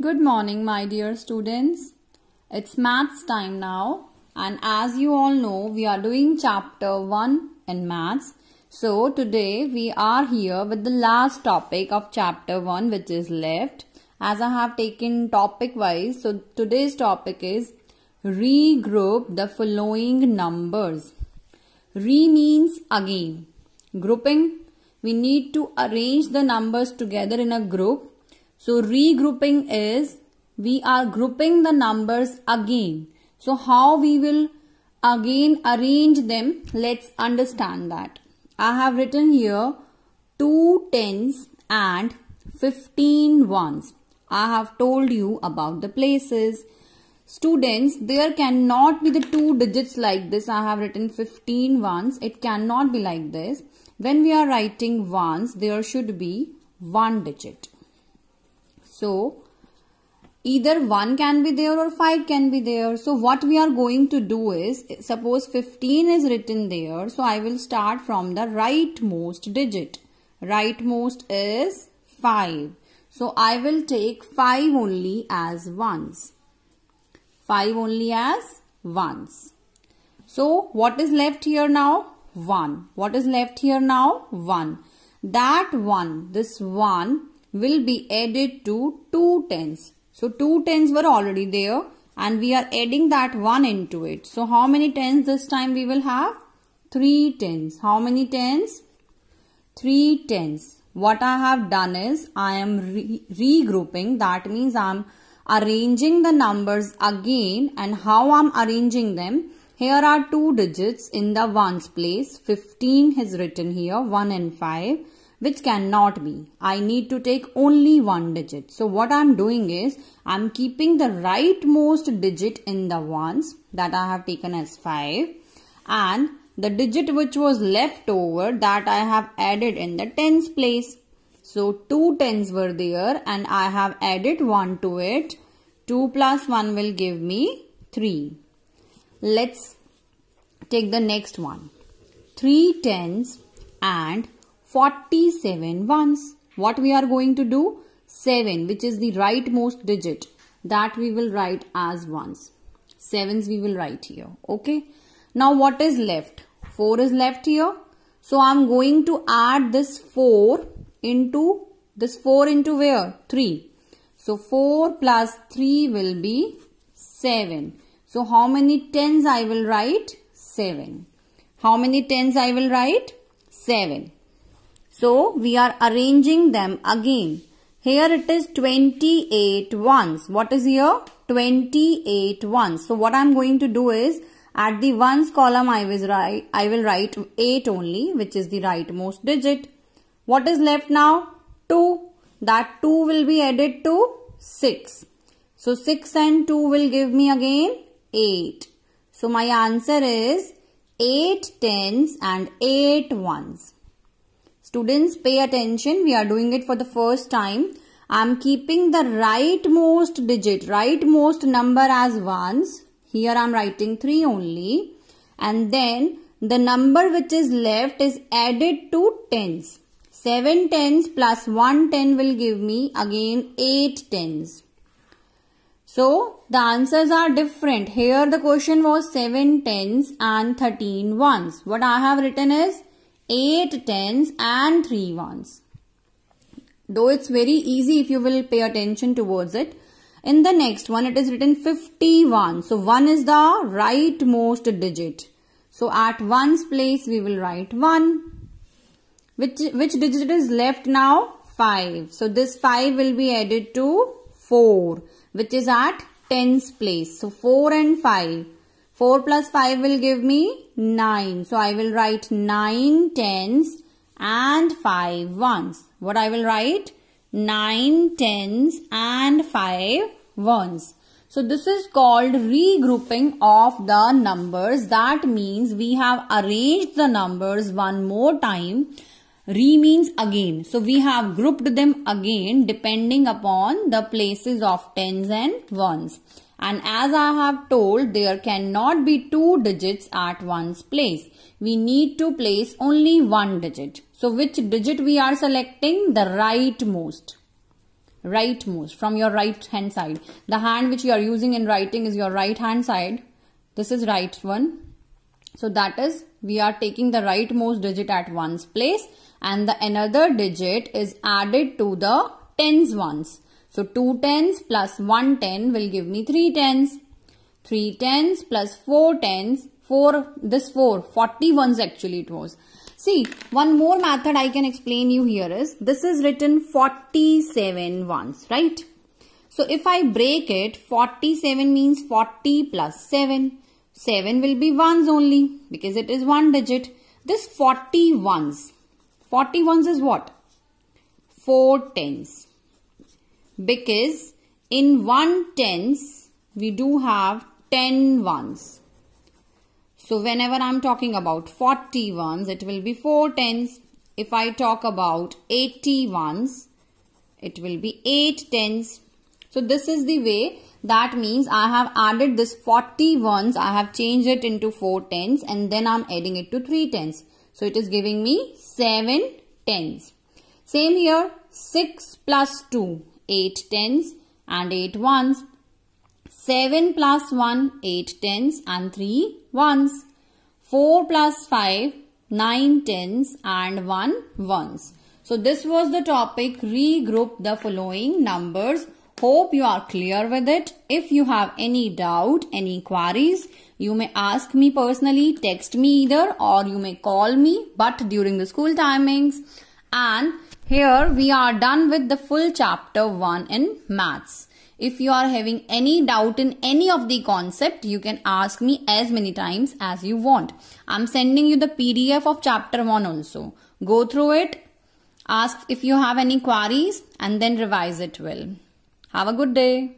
Good morning, my dear students. It's maths time now, and as you all know, we are doing chapter 1 in maths. So today we are here with the last topic of chapter 1, which is left. As I have taken topic wise, so today's topic is regroup the following numbers. Re means again. Grouping, we need to arrange the numbers together in a group. So regrouping is we are grouping the numbers again. So how we will again arrange them, let's understand that. I have written here 2 tens and 15 ones. I have told you about the places. Students, there cannot be the 2 digits like this. I have written 15 ones. It cannot be like this. When we are writing ones, there should be 1 digit. So, either 1 can be there or 5 can be there. So, what we are going to do is, suppose 15 is written there. So, I will start from the rightmost digit. Rightmost is 5. So, I will take 5 only as ones. 5 only as ones. So, what is left here now? 1. What is left here now? 1. That 1, this 1 will be added to 2 tens. So 2 tens were already there and we are adding that 1 into it. So how many tens this time we will have? 3 tens. How many tens? 3 tens. What I have done is I am regrouping. That means I am arranging the numbers again, and how I am arranging them. Here are 2 digits in the ones place. 15 is written here, 1 and 5. Which cannot be. I need to take only 1 digit. So what I am doing is, I am keeping the rightmost digit in the ones that I have taken as 5, and the digit which was left over that I have added in the tens place. So 2 tens were there and I have added 1 to it. 2 plus 1 will give me 3. Let's take the next one. 3 tens and 47 ones. What we are going to do? 7, which is the rightmost digit, that we will write as ones. 7s we will write here. Okay. Now what is left? 4 is left here. So I am going to add this 4 into where? 3. So 4 plus 3 will be 7. So how many tens I will write? 7. How many tens I will write? 7. So, we are arranging them again. Here it is 28 ones. What is here? 28 ones. So, what I am going to do is, at the ones column I will write 8 only, which is the rightmost digit. What is left now? 2. That 2 will be added to 6. So, 6 and 2 will give me again 8. So, my answer is 8 tens and 8 ones. Students, pay attention. We are doing it for the first time. I am keeping the rightmost digit, rightmost number as ones. Here I am writing 3 only. And then the number which is left is added to tens. 7 tens plus 1 10 will give me again 8 tens. So the answers are different. Here the question was 7 tens and 13 ones. What I have written is 8 tens and 3 ones. Though it's very easy if you will pay attention towards it. In the next one it is written 51. So 1 is the rightmost digit. So at 1's place we will write 1. Which digit is left now? 5. So this 5 will be added to 4, which is at 10's place. So 4 and 5. 4 plus 5 will give me 9. So I will write 9 tens and 5 ones. What I will write? 9 tens and 5 ones. So this is called regrouping of the numbers. That means we have arranged the numbers one more time. Re means again. So we have grouped them again depending upon the places of tens and ones. And as I have told, there cannot be 2 digits at one's place. We need to place only 1 digit. So which digit we are selecting? The rightmost. rightmost, from your right hand side. The hand which you are using in writing is your right hand side. This is right one. So that is, we are taking the rightmost digit at ones place and the another digit is added to the tens ones. So 2 tens plus 1 10 will give me 3 tens. 3 tens plus 4 tens, 40 ones actually it was. See, one more method I can explain you here is, this is written 47 ones, right? So if I break it, 47 means 40 plus 7. 7 will be ones only because it is one digit. This 40 ones is what? 4 tens. Because in 1 tens, we do have 10 ones. So whenever I am talking about 40 ones, it will be 4 tens. If I talk about 80 ones, it will be 8 tens. So this is the way. That means I have added this 40 ones, I have changed it into 4 tens and then I am adding it to 3 tens. So it is giving me 7 tens. Same here, 6 plus 2, 8 tens and 8 ones. 7 plus 1, 8 tens and 3 ones. 4 plus 5, 9 tens and 1 ones. So this was the topic, regroup the following numbers. Hope you are clear with it. If you have any doubt, any queries, you may ask me personally, text me either, or you may call me, but during the school timings. And here we are done with the full chapter 1 in maths. If you are having any doubt in any of the concept, you can ask me as many times as you want. I'm sending you the PDF of chapter 1 also. Go through it, ask if you have any queries and then revise it well. Have a good day.